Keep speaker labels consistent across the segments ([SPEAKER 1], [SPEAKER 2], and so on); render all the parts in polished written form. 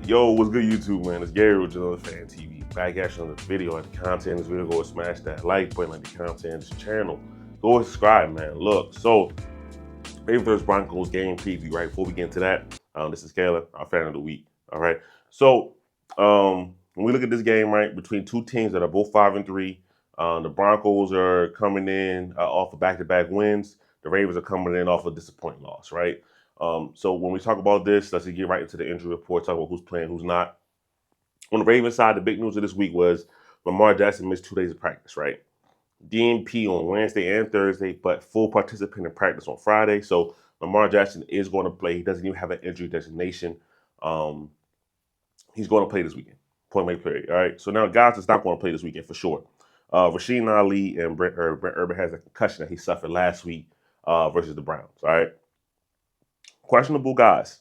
[SPEAKER 1] Yo, what's good, YouTube, man? It's Gary with another Fan TV. Back at you on the video. Like the content in this video, go and smash that like button, like the content in this channel. Go and subscribe, man. Look, so Ravens vs. Broncos game preview, right? Before we get into that, this is Kayla, our fan of the week. All right. So when we look at this game, right, between two teams that are both 5-3, the Broncos are coming in off of back-to-back wins. The Ravens are coming in off a disappointing loss, right? So when we talk about this, let's get right into the injury report, talk about who's playing, who's not. On the Ravens side, the big news of this week was Lamar Jackson missed 2 days of practice, right? DNP on Wednesday and Thursday, but full participant in practice on Friday. So Lamar Jackson is going to play. He doesn't even have an injury designation. He's going to play this weekend. Point blank period. All right. So now guys is not going to play this weekend for sure. Rasheen Ali and Brent Urban has a concussion that he suffered last week versus the Browns. All right. Questionable guys: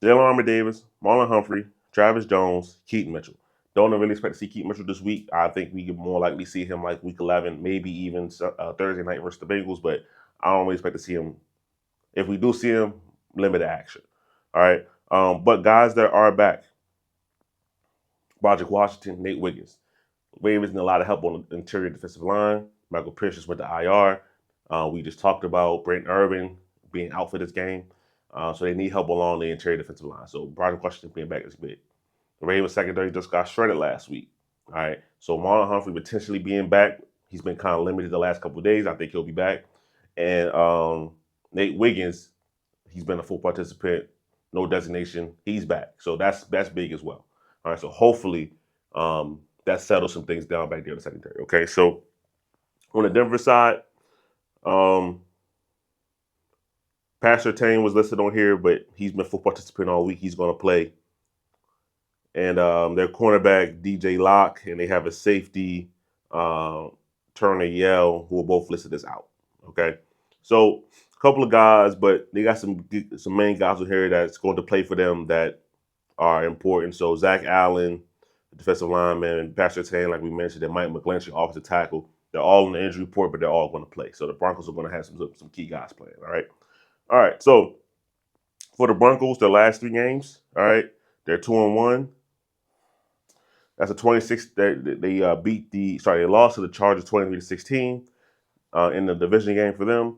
[SPEAKER 1] Jalen Armour-Davis, Marlon Humphrey, Travis Jones, Keaton Mitchell. Don't really expect to see Keaton Mitchell this week. I think we could more likely see him like week 11, maybe even Thursday night versus the Bengals, but I don't really expect to see him. If we do see him, limited action. All right. But guys that are back: Broderick Washington, Nate Wiggins. Ravens need a lot of help on the interior defensive line. Michael Pierce just went to IR. We just talked about Brent Urban being out for this game. So they need help along the interior defensive line. So Broderick Washington being back is big. The Ravens secondary just got shredded last week. All right. So Marlon Humphrey potentially being back. He's been kind of limited the last couple of days. I think he'll be back. And Nate Wiggins, he's been a full participant, no designation. He's back. So that's big as well. All right. So hopefully that settles some things down back there in the secondary. Okay. So on the Denver side, Pastor Tane was listed on here, but he's been full participant all week. He's going to play. And their cornerback, DJ Locke, and they have a safety, Turner Yell, who are both listed as out. Okay. So a couple of guys, but they got some main guys in here that's going to play for them that are important. So Zach Allen, the defensive lineman, and Pastor Tane, like we mentioned, and Mike McGlinchey, offensive tackle. They're all in the injury report, but they're all going to play. So the Broncos are going to have some key guys playing. All right. All right. So for the Broncos, their last 3 games, all right, they're 2-1. That's a 26. They lost to the Chargers 23-16 in the division game for them.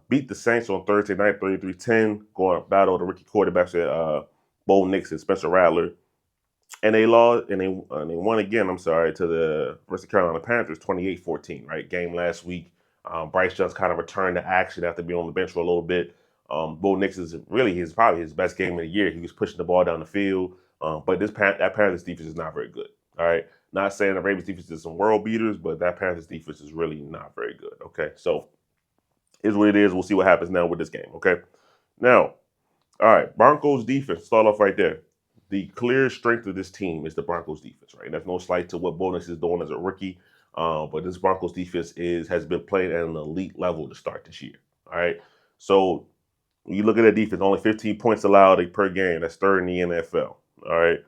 [SPEAKER 1] Beat the Saints on Thursday night 33-10, going to battle the rookie quarterbacks Bo Nix and Spencer Rattler. And they lost, and they won again, to the versus Carolina Panthers 28-14, right? Game last week. Bryce Young's kind of returned to action after being on the bench for a little bit. Bo Nix is really probably his best game of the year. He was pushing the ball down the field. But that Panthers defense is not very good. All right. Not saying the Ravens defense is some world beaters, but that Panthers defense is really not very good. Okay. So here's what it is. We'll see what happens now with this game. Okay. Now, all right. Broncos defense, start off right there. The clear strength of this team is the Broncos defense, right? And that's no slight to what Bo Nix is doing as a rookie. But this Broncos defense has been playing at an elite level to start this year. All right. So when you look at the defense, only 15 points allowed per game. That's third in the NFL. All right.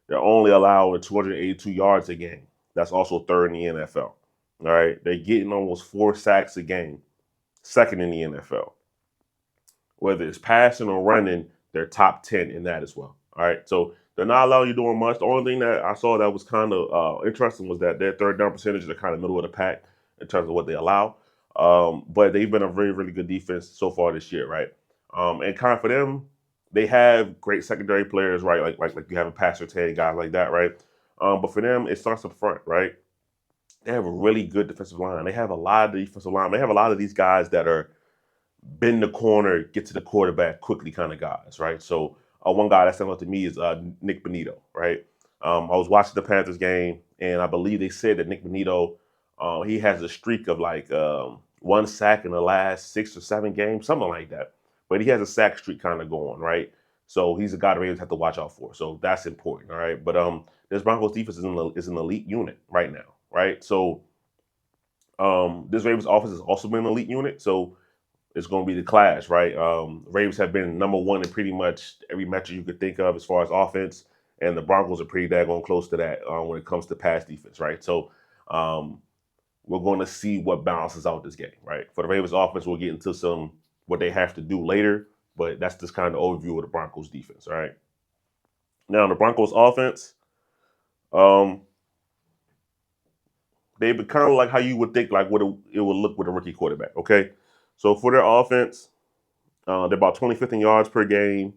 [SPEAKER 1] They're only allowing 282 yards a game. That's also third in the NFL. All right. They're getting almost 4 sacks a game, second in the NFL. Whether it's passing or running, they're top 10 in that as well. All right. So they're not allowing you doing much. The only thing that I saw that was kind of interesting was that their third down percentages are kind of middle of the pack in terms of what they allow. But they've been a very, really good defense so far this year, right? And kind of for them, they have great secondary players, right? Like you have a Pastor Tane, guys like that, right? But for them, it starts up front, right? They have a really good defensive line. They have a lot of the defensive line. They have a lot of these guys that are bend the corner, get to the quarterback quickly kind of guys, right? So one guy that stands out to me is Nick Bonito, right? I was watching the Panthers game, and I believe they said that Nick Bonito, he has a streak of like 1 sack in the last 6 or 7 games, something like that. But he has a sack streak kind of going, right? So he's a guy the Ravens have to watch out for. So that's important, all right? But this Broncos defense is an elite unit right now, right? So this Ravens offense has also been an elite unit. So it's going to be the clash, right? Ravens have been number 1 in pretty much every metric you could think of as far as offense. And the Broncos are pretty daggone close to that when it comes to pass defense, right? So we're going to see what balances out this game, right? For the Ravens offense, we'll get into what they have to do later, but that's just kind of the overview of the Broncos defense, all right? Now the Broncos offense, um, they be kind of like how you would think like what it would look with a rookie quarterback. Okay, so for their offense, they're about 25th in yards per game.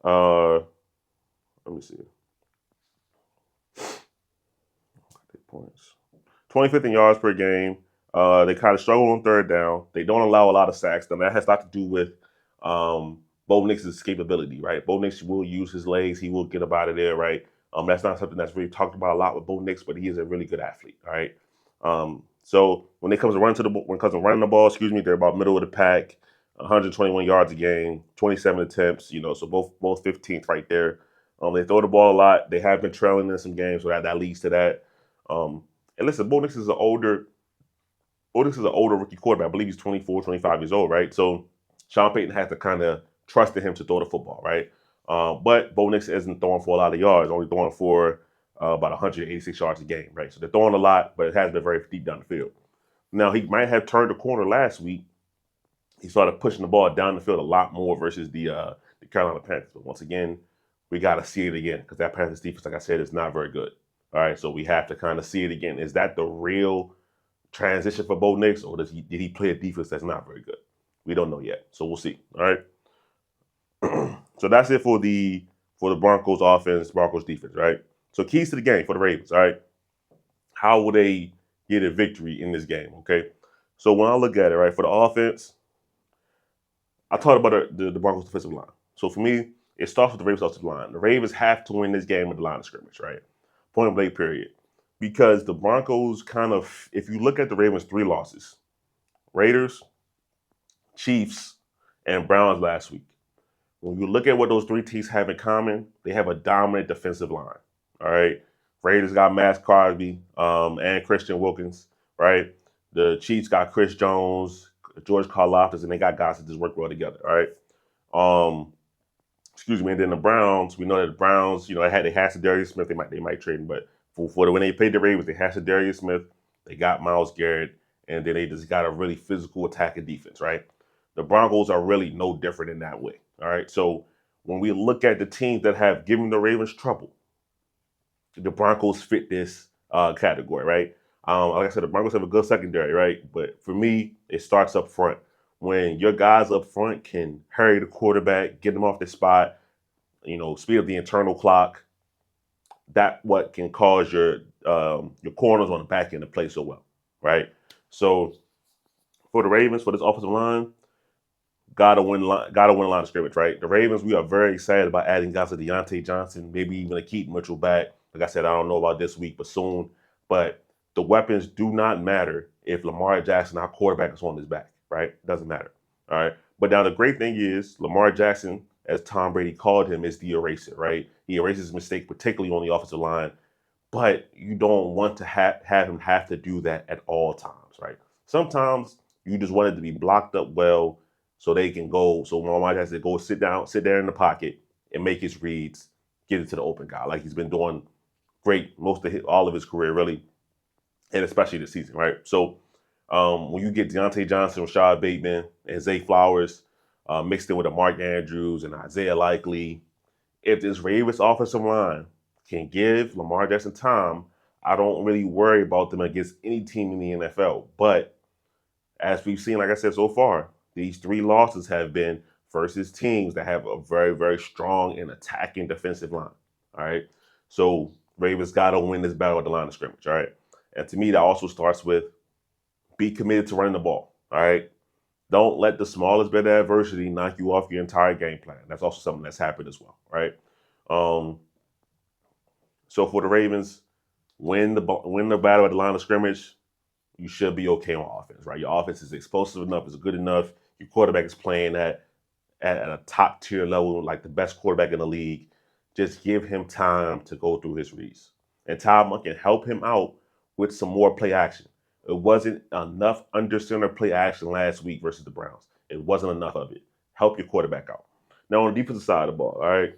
[SPEAKER 1] Uh, let me see. Points. 25th in yards per game. They kind of struggle on third down. They don't allow a lot of sacks. Then that has a lot to do with Bo Nix's escapability, right? Bo Nix will use his legs. He will get up out of there, right? That's not something that's really talked about a lot with Bo Nix, but he is a really good athlete, all right? So when it comes to running the ball, they're about middle of the pack, 121 yards a game, 27 attempts, so both 15th right there. They throw the ball a lot. They have been trailing in some games, so that leads to that. And listen, Bo Nix is an older rookie quarterback. I believe he's 24, 25 years old, right? So Sean Payton has to kind of trust in him to throw the football, right? But Bo Nix isn't throwing for a lot of yards, only throwing for about 186 yards a game, right? So they're throwing a lot, but it has been very deep down the field. Now, he might have turned the corner last week. He started pushing the ball down the field a lot more versus the Carolina Panthers. But once again, we got to see it again because that Panthers defense, like I said, is not very good. All right, so we have to kind of see it again. Is that the real transition for Bo Nix, or did he play a defense that's not very good? We don't know yet, so we'll see. All right. So that's it for the Broncos offense, Broncos defense, right? So keys to the game for the Ravens, all right? How will they get a victory in this game, okay? So when I look at it, right, for the offense, I talked about the Broncos defensive line. So for me, it starts with the Ravens offensive line. The Ravens have to win this game with the line of scrimmage, right? Point blank, period. Because the Broncos if you look at the Ravens' 3 losses, Raiders, Chiefs, and Browns last week, when you look at what those 3 teams have in common, they have a dominant defensive line. All right. Raiders got Matt Crosby and Christian Wilkins, right? The Chiefs got Chris Jones, George Karlaftis, and they got guys that just work well together. All right. And then the Browns, we know that the Browns, they had Darius Smith. They might trade him, but when they played the Ravens, they had Darius Smith. They got Myles Garrett, and then they just got a really physical attacking defense, right? The Broncos are really no different in that way. All right. So when we look at the teams that have given the Ravens trouble, the Broncos fit this category, right? Like I said, the Broncos have a good secondary, right? But for me, it starts up front. When your guys up front can hurry the quarterback, get them off the spot, speed up the internal clock, that what can cause your corners on the back end to play so well, right? So for the Ravens, for this offensive line, gotta win a line of scrimmage, right? The Ravens, we are very excited about adding guys like Deontay Johnson, maybe even a Keaton Mitchell back. Like I said, I don't know about this week, but soon. But the weapons do not matter if Lamar Jackson, our quarterback, is on his back, right? It doesn't matter. All right. But now the great thing is Lamar Jackson, as Tom Brady called him, is the eraser, right? He erases mistakes, particularly on the offensive line. But you don't want to have him have to do that at all times, right? Sometimes you just want it to be blocked up well so they can go. So Lamar Jackson go sit there in the pocket and make his reads, get it to the open guy, like he's been doing great all of his career, really, and especially this season, right? So when you get Deontay Johnson, Rashad Bateman, and Zay Flowers mixed in with a Mark Andrews and Isaiah Likely, if this Ravens offensive line can give Lamar Jackson time, I don't really worry about them against any team in the NFL. But as we've seen, like I said so far, these 3 losses have been versus teams that have a very, very strong and attacking defensive line. All right. So Ravens got to win this battle at the line of scrimmage. All right. And to me, that also starts with be committed to running the ball. All right. Don't let the smallest bit of adversity knock you off your entire game plan. That's also something that's happened as well. Right. So for the Ravens, win the battle at the line of scrimmage, you should be okay on offense, right? Your offense is explosive enough, is good enough. Your quarterback is playing at a top tier level, like the best quarterback in the league. Just give him time to go through his reads. And Todd can help him out with some more play action. It wasn't enough under center play action last week versus the Browns. It wasn't enough of it. Help your quarterback out. Now on the defensive side of the ball, all right.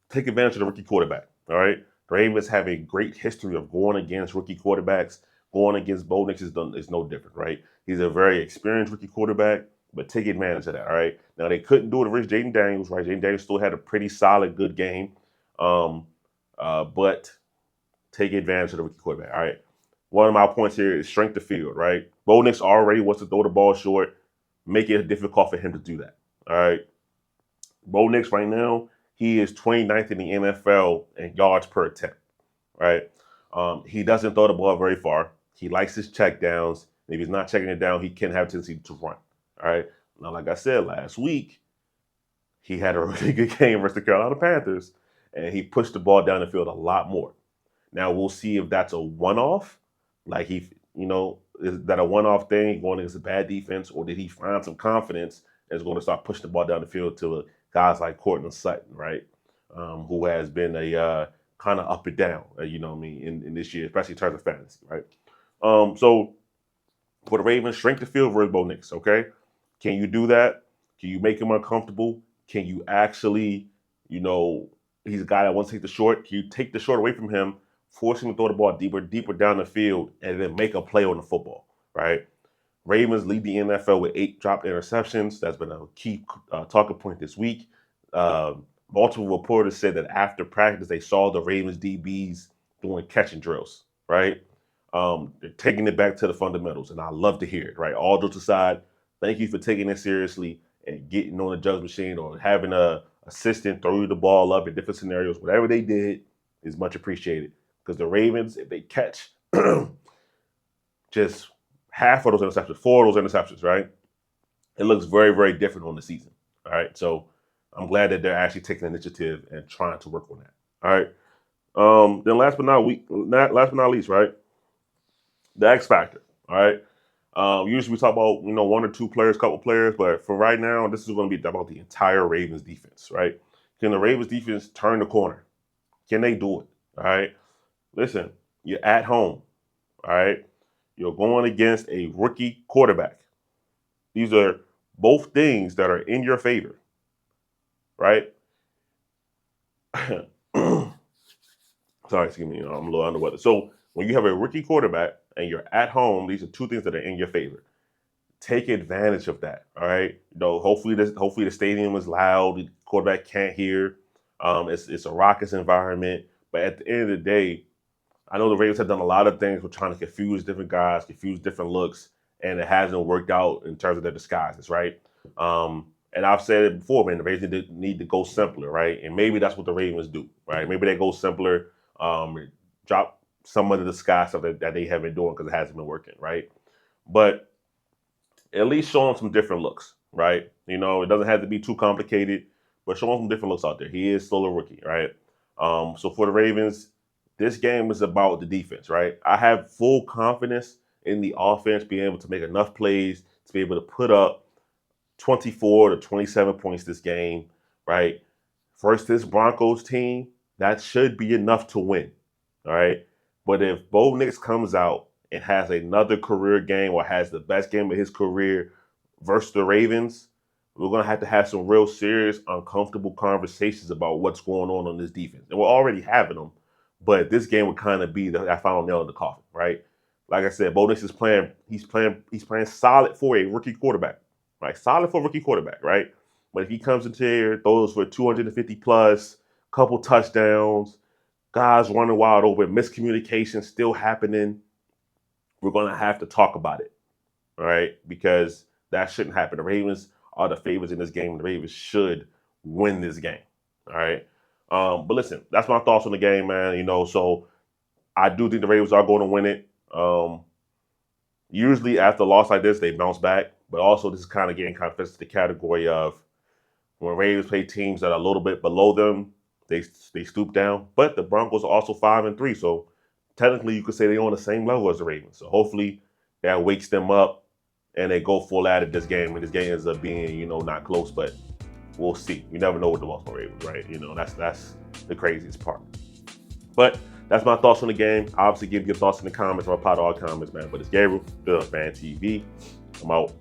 [SPEAKER 1] Take advantage of the rookie quarterback. All right. The Ravens have a great history of going against rookie quarterbacks. Going against Bo Nix is no different, right? He's a very experienced rookie quarterback, but take advantage of that. All right. Now they couldn't do it against Jaden Daniels, right? Jaden Daniels still had a pretty solid, good game, but take advantage of the rookie quarterback. All right. One of my points here is strength of field, right? Bo Nix already wants to throw the ball short, make it difficult for him to do that. All right. Bo Nix right now, he is 29th in the NFL in yards per attempt, right? He doesn't throw the ball very far. He likes his check downs. If he's not checking it down, he can have a tendency to run. All right. Now, like I said last week, he had a really good game versus the Carolina Panthers, and he pushed the ball down the field a lot more. Now we'll see if that's a one-off, like is that a one-off thing going against a bad defense, or did he find some confidence and is going to start pushing the ball down the field to guys like Courtland Sutton, right, who has been a kind of up and down, in this year, especially in terms of fantasy, right? So for the Ravens, strength of field versus Bo Nix, okay? Can you do that? Can you make him uncomfortable? Can you actually, he's a guy that wants to take the short. Can you take the short away from him, force him to throw the ball deeper down the field, and then make a play on the football, right? Ravens lead the NFL with 8 dropped interceptions. That's been a key talking point this week. Multiple reporters said that after practice, they saw the Ravens DBs doing catching drills, right? They're taking it back to the fundamentals, and I love to hear it, right? All jokes aside, thank you for taking it seriously and getting on the judge machine or having a assistant throw you the ball up in different scenarios. Whatever they did is much appreciated, because the Ravens, if they catch just half of those interceptions, 4 of those interceptions, right, it looks very, very different on the season. All right, so I'm glad that they're actually taking initiative and trying to work on that. All right. Then last but not least, right, the X factor. All right. Usually we talk about 1 or 2 players, couple players, but for right now, this is going to be about the entire Ravens defense, right? Can the Ravens defense turn the corner? Can they do it? All right. Listen, you're at home. All right. You're going against a rookie quarterback. These are both things that are in your favor, right? Sorry, excuse me. I'm a little under the weather. So when you have a rookie quarterback and you're at home, these are 2 things that are in your favor. Take advantage of that. All right. Hopefully the stadium is loud. The quarterback can't hear. It's a raucous environment. But at the end of the day, I know the Ravens have done a lot of things with trying to confuse different guys, confuse different looks, and it hasn't worked out in terms of their disguises, right? And I've said it before, man, the Ravens need to go simpler, right? And maybe that's what the Ravens do, right? Maybe they go simpler, drop some of the disguise stuff that they have been doing because it hasn't been working, right? But at least show him some different looks, right? It doesn't have to be too complicated, but show him some different looks out there. He is still a rookie, right? So for the Ravens, this game is about the defense, right? I have full confidence in the offense being able to make enough plays to be able to put up 24 to 27 points this game, right? First, this Broncos team, that should be enough to win, all right? But if Bo Nix comes out and has another career game or has the best game of his career versus the Ravens, we're going to have some real serious, uncomfortable conversations about what's going on this defense. And we're already having them, but this game would kind of be that final nail in the coffin, right? Like I said, Bo Nix is playing. He's playing solid for a rookie quarterback, right? Solid for a rookie quarterback, right? But if he comes into here, throws for 250 plus, couple touchdowns, guys running wild open, miscommunication still happening, we're going to have to talk about it, all right? Because that shouldn't happen. The Ravens are the favorites in this game, and the Ravens should win this game, all right? But listen, that's my thoughts on the game, man. So I do think the Ravens are going to win it. Usually after a loss like this, they bounce back. But also this is kind of getting fits to the category of when Ravens play teams that are a little bit below them, they stoop down. But the Broncos are also 5-3, so technically you could say they're on the same level as the Ravens. So hopefully that wakes them up and they go full at it this game. And this game ends up being, not close, but we'll see. You never know with the Baltimore Ravens, right? That's the craziest part. But that's my thoughts on the game. Obviously, give your thoughts in the comments. I'll reply to all comments, man. But it's Gabriel, the Fan TV. I'm out.